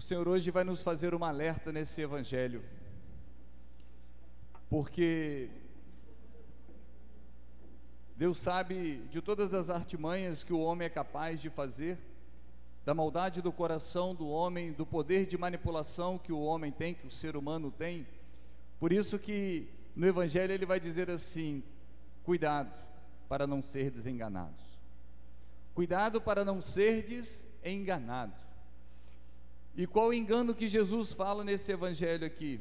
O Senhor hoje vai nos fazer um alerta nesse evangelho, porque Deus sabe de todas as artimanhas que o homem é capaz de fazer, da maldade do coração do homem, do poder de manipulação que o homem tem, que o ser humano tem. Por isso que no evangelho ele vai dizer assim: cuidado para não serdes enganados. Cuidado para não serdes enganados. E qual o engano que Jesus fala nesse evangelho aqui?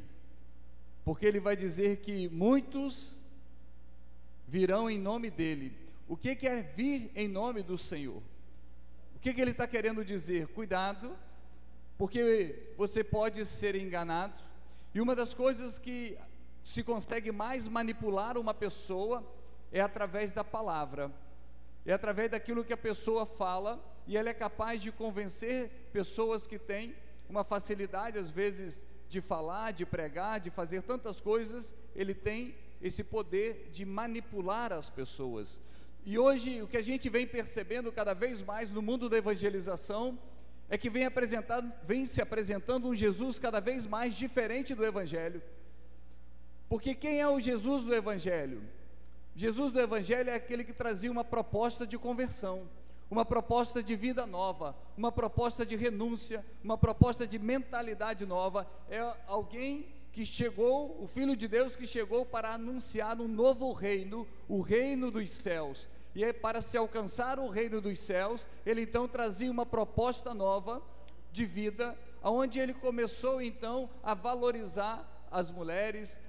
Porque ele vai dizer que muitos virão em nome dele. O que é vir em nome do Senhor? O que ele está querendo dizer? Cuidado, porque você pode ser enganado. E uma das coisas que se consegue mais manipular uma pessoa é através da palavra, é através daquilo que a pessoa fala, e ela é capaz de convencer pessoas que têm uma facilidade às vezes de falar, de pregar, de fazer tantas coisas. Ele tem esse poder de manipular as pessoas. E hoje o que a gente vem percebendo cada vez mais no mundo da evangelização é que vem se apresentando um Jesus cada vez mais diferente do evangelho. Porque quem é o Jesus do evangelho? Jesus do evangelho é aquele que trazia uma proposta de conversão, uma proposta de vida nova, uma proposta de renúncia, uma proposta de mentalidade nova. É alguém que chegou, o Filho de Deus que chegou para anunciar um novo reino, o reino dos céus. E é para se alcançar o reino dos céus, ele então trazia uma proposta nova de vida, onde ele começou então a valorizar as mulheres,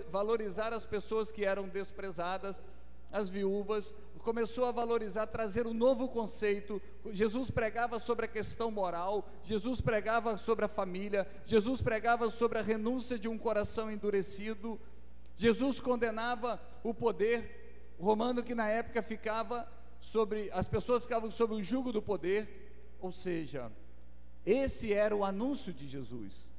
valorizar as pessoas que eram desprezadas, as viúvas, começou a valorizar, trazer um novo conceito. Jesus pregava sobre a questão moral, Jesus pregava sobre a família, Jesus pregava sobre a renúncia de um coração endurecido. Jesus condenava o poder romano, que na época as pessoas ficavam sob o jugo do poder. Ou seja, esse era o anúncio de Jesus.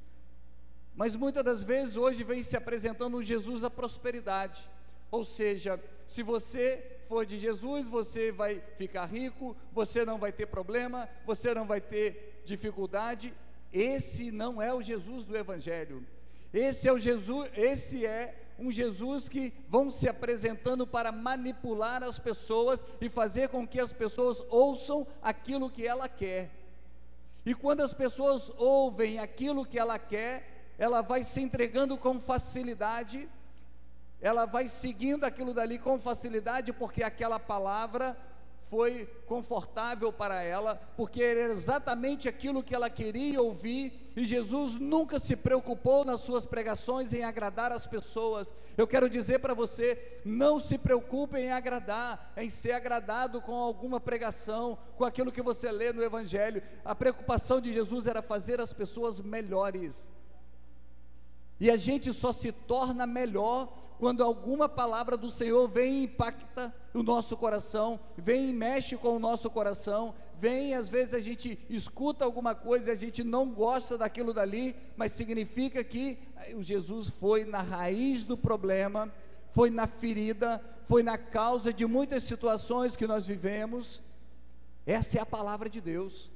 Mas muitas das vezes hoje vem se apresentando um Jesus da prosperidade. Ou seja, se você for de Jesus, você vai ficar rico, você não vai ter problema, você não vai ter dificuldade. Esse não é o Jesus do evangelho. Esse é um Jesus que vão se apresentando para manipular as pessoas e fazer com que as pessoas ouçam aquilo que ela quer. E quando as pessoas ouvem aquilo que ela quer, ela vai se entregando com facilidade, ela vai seguindo aquilo dali com facilidade, porque aquela palavra foi confortável para ela, porque era exatamente aquilo que ela queria ouvir. E Jesus nunca se preocupou nas suas pregações em agradar as pessoas. Eu quero dizer para você: não se preocupe em agradar, em ser agradado com alguma pregação, com aquilo que você lê no evangelho. A preocupação de Jesus era fazer as pessoas melhores. E a gente só se torna melhor quando alguma palavra do Senhor vem e impacta o nosso coração, vem e mexe com o nosso coração, às vezes a gente escuta alguma coisa e a gente não gosta daquilo dali, mas significa que o Jesus foi na raiz do problema, foi na ferida, foi na causa de muitas situações que nós vivemos. Essa é a palavra de Deus,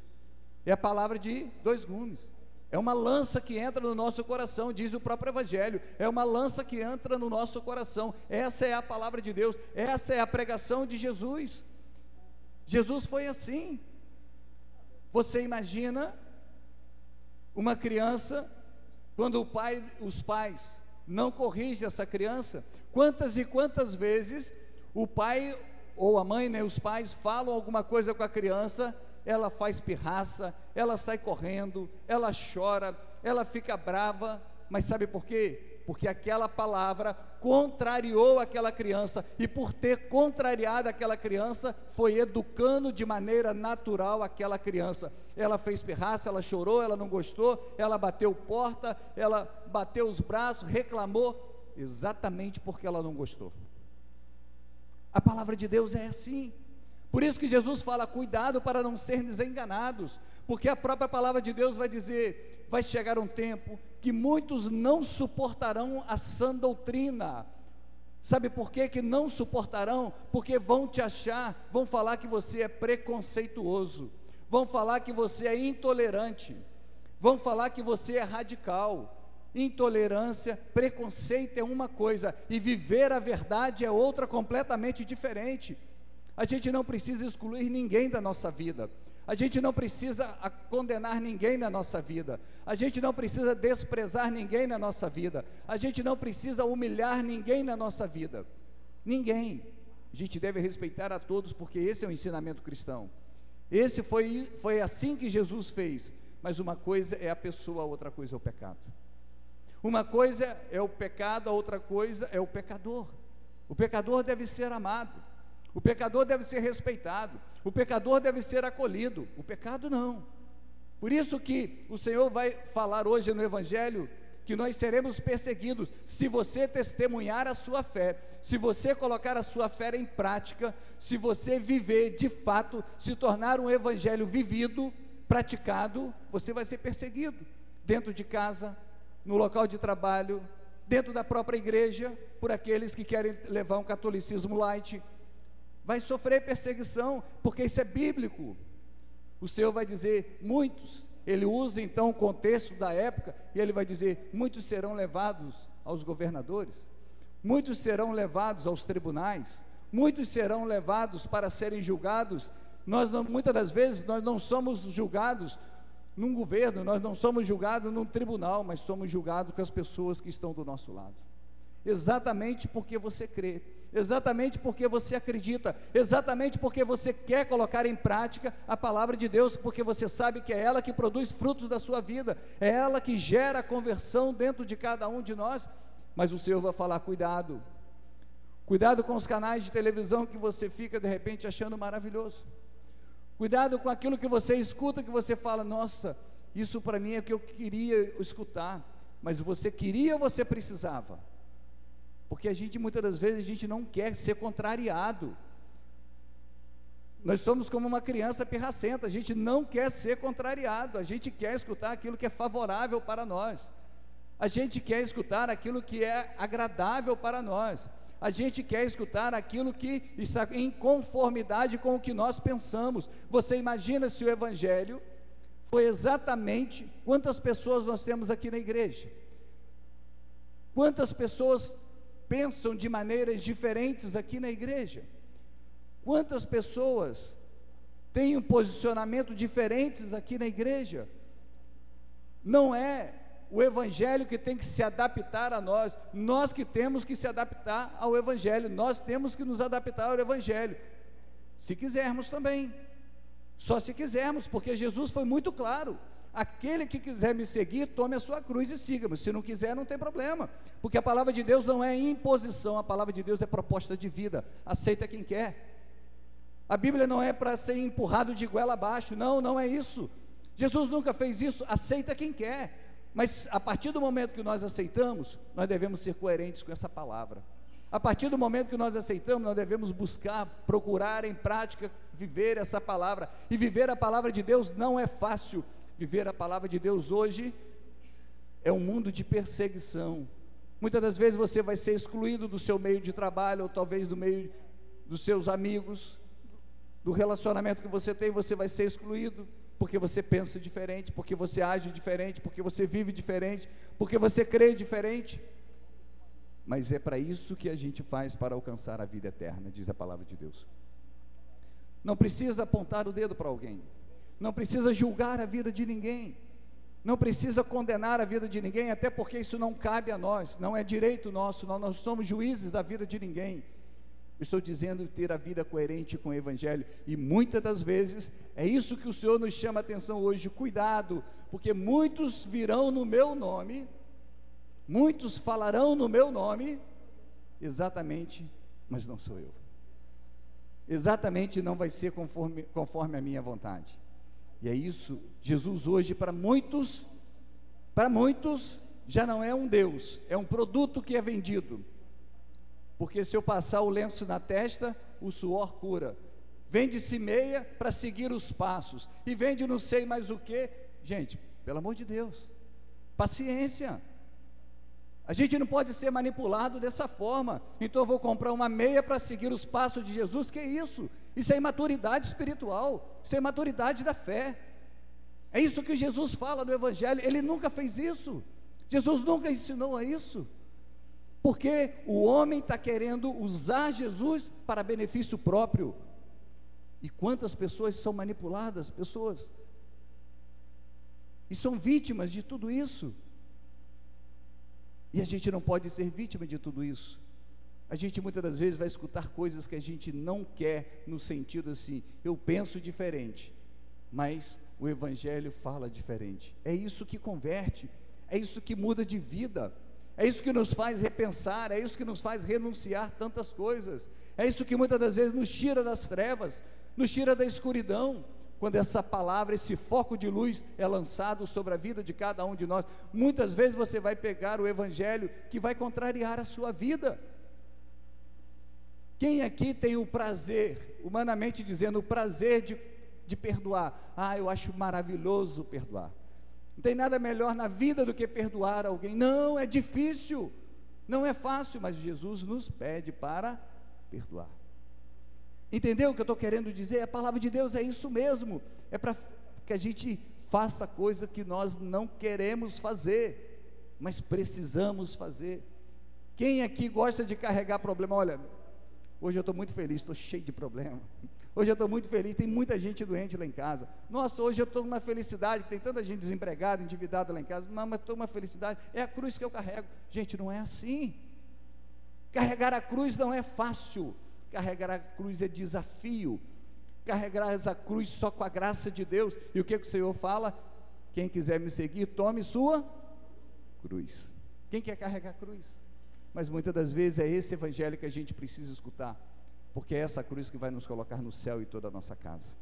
é a palavra de dois gumes. É uma lança que entra no nosso coração, diz o próprio evangelho. É uma lança que entra no nosso coração. Essa é a palavra de Deus, essa é a pregação de Jesus. Jesus foi assim. Você imagina uma criança, quando os pais não corrigem essa criança, quantas e quantas vezes o pai ou a mãe, os pais falam alguma coisa com a criança, ela faz pirraça, ela sai correndo, ela chora, ela fica brava. Mas sabe por quê? Porque aquela palavra contrariou aquela criança, e por ter contrariado aquela criança, foi educando de maneira natural aquela criança. Ela fez pirraça, ela chorou, ela não gostou, ela bateu porta, ela bateu os braços, reclamou, exatamente porque ela não gostou. A palavra de Deus é assim. Por isso que Jesus fala: cuidado para não serem desenganados, porque a própria palavra de Deus vai dizer: vai chegar um tempo que muitos não suportarão a sã doutrina. Sabe por quê que não suportarão? Porque vão te achar, vão falar que você é preconceituoso, vão falar que você é intolerante, vão falar que você é radical. Intolerância, preconceito é uma coisa, e viver a verdade é outra completamente diferente. A gente não precisa excluir ninguém da nossa vida, a gente não precisa condenar ninguém na nossa vida, a gente não precisa desprezar ninguém na nossa vida, a gente não precisa humilhar ninguém na nossa vida, ninguém. A gente deve respeitar a todos, porque esse é o ensinamento cristão. Esse foi assim que Jesus fez. Mas uma coisa é a pessoa, outra coisa é o pecado. Uma coisa é o pecado, a outra coisa é o pecador. O pecador deve ser amado, o pecador deve ser respeitado, o pecador deve ser acolhido, o pecado não. Por isso que o Senhor vai falar hoje no Evangelho que nós seremos perseguidos se você testemunhar a sua fé, se você colocar a sua fé em prática, se você viver de fato, se tornar um evangelho vivido, praticado, você vai ser perseguido, dentro de casa, no local de trabalho, dentro da própria igreja, por aqueles que querem levar um catolicismo light, vai sofrer perseguição, porque isso é bíblico. O Senhor vai dizer, muitos, ele usa então o contexto da época, e ele vai dizer, muitos serão levados aos governadores, muitos serão levados aos tribunais, muitos serão levados para serem julgados. Muitas das vezes, nós não somos julgados num governo, nós não somos julgados num tribunal, mas somos julgados com as pessoas que estão do nosso lado, exatamente porque você crê, exatamente porque você acredita, exatamente porque você quer colocar em prática a palavra de Deus, porque você sabe que é ela que produz frutos da sua vida, é ela que gera a conversão dentro de cada um de nós. Mas o Senhor vai falar, cuidado com os canais de televisão que você fica de repente achando maravilhoso, cuidado com aquilo que você escuta, que você fala, nossa, isso para mim é o que eu queria escutar, mas você queria ou você precisava? Porque muitas das vezes a gente não quer ser contrariado, nós somos como uma criança pirracenta, a gente não quer ser contrariado, a gente quer escutar aquilo que é favorável para nós, a gente quer escutar aquilo que é agradável para nós, a gente quer escutar aquilo que está em conformidade com o que nós pensamos. Você imagina se o Evangelho foi exatamente, quantas pessoas nós temos aqui na igreja, quantas pessoas pensam de maneiras diferentes aqui na igreja, quantas pessoas têm um posicionamento diferentes aqui na igreja. Não é o Evangelho que tem que se adaptar a nós, nós que temos que se adaptar ao Evangelho, nós temos que nos adaptar ao Evangelho, se quisermos também, só se quisermos, porque Jesus foi muito claro, aquele que quiser me seguir, tome a sua cruz e siga-me, se não quiser não tem problema, porque a palavra de Deus não é imposição, a palavra de Deus é proposta de vida, aceita quem quer, a Bíblia não é para ser empurrado de goela abaixo, não é isso, Jesus nunca fez isso, aceita quem quer, mas a partir do momento que nós aceitamos, nós devemos ser coerentes com essa palavra. A partir do momento que nós aceitamos, nós devemos buscar, procurar em prática, viver essa palavra. E viver a palavra de Deus não é fácil. Viver a palavra de Deus hoje é um mundo de perseguição. Muitas das vezes você vai ser excluído do seu meio de trabalho, ou talvez do meio dos seus amigos, do relacionamento que você tem, você vai ser excluído, porque você pensa diferente, porque você age diferente, porque você vive diferente, porque você crê diferente. Mas é para isso que a gente faz, para alcançar a vida eterna, diz a palavra de Deus. Não precisa apontar o dedo para alguém, não precisa julgar a vida de ninguém, não precisa condenar a vida de ninguém, até porque isso não cabe a nós, não é direito nosso, nós não somos juízes da vida de ninguém. Estou dizendo ter a vida coerente com o Evangelho, e muitas das vezes, é isso que o Senhor nos chama a atenção hoje, cuidado, porque muitos virão no meu nome, muitos falarão no meu nome, exatamente, mas não sou eu, exatamente não vai ser conforme a minha vontade, e é isso, Jesus hoje para muitos, já não é um Deus, é um produto que é vendido, porque se eu passar o lenço na testa, o suor cura, vende-se meia para seguir os passos, e vende não sei mais o que, gente, pelo amor de Deus, paciência, a gente não pode ser manipulado dessa forma, então eu vou comprar uma meia para seguir os passos de Jesus, que é isso? Isso é imaturidade espiritual, isso é imaturidade da fé, É isso que Jesus fala no Evangelho. Ele nunca fez isso, Jesus nunca ensinou a isso, porque o homem está querendo usar Jesus para benefício próprio. E quantas pessoas são manipuladas, pessoas, e são vítimas de tudo isso. E a gente não pode ser vítima de tudo isso. A gente muitas das vezes vai escutar coisas que a gente não quer, no sentido assim, eu penso diferente, mas o Evangelho fala diferente. É isso que converte, é isso que muda de vida, é isso que nos faz repensar, é isso que nos faz renunciar tantas coisas, é isso que muitas das vezes nos tira das trevas, nos tira da escuridão. Quando essa palavra, esse foco de luz é lançado sobre a vida de cada um de nós, muitas vezes você vai pegar o Evangelho que vai contrariar a sua vida. Quem aqui tem o prazer, humanamente dizendo, o prazer de perdoar? Eu acho maravilhoso perdoar. Não tem nada melhor na vida do que perdoar alguém. Não, é difícil, não é fácil, mas Jesus nos pede para perdoar. Entendeu o que eu estou querendo dizer? A palavra de Deus é isso mesmo, é para que a gente faça coisa que nós não queremos fazer, mas precisamos fazer. Quem aqui gosta de carregar problema? Olha, hoje eu estou muito feliz, estou cheio de problema, hoje eu estou muito feliz, tem muita gente doente lá em casa. Nossa, hoje eu estou numa felicidade, que tem tanta gente desempregada, endividada lá em casa. Não, mas estou numa felicidade, é a cruz que eu carrego. Gente, não é assim. Carregar a cruz não é fácil, carregar a cruz é desafio, carregar essa cruz só com a graça de Deus. E o que o Senhor fala? Quem quiser me seguir, tome sua cruz. Quem quer carregar a cruz? Mas muitas das vezes é esse Evangelho que a gente precisa escutar, porque é essa cruz que vai nos colocar no céu e toda a nossa casa,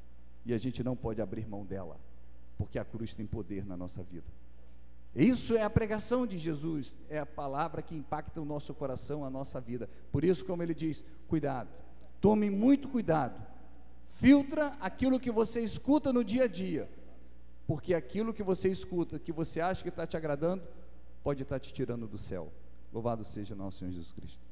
e a gente não pode abrir mão dela, porque a cruz tem poder na nossa vida. Isso é a pregação de Jesus, é a palavra que impacta o nosso coração, a nossa vida. Por isso, como ele diz, cuidado, tome muito cuidado, filtra aquilo que você escuta no dia a dia, porque aquilo que você escuta, que você acha que está te agradando, pode estar te tirando do céu. Louvado seja nosso Senhor Jesus Cristo.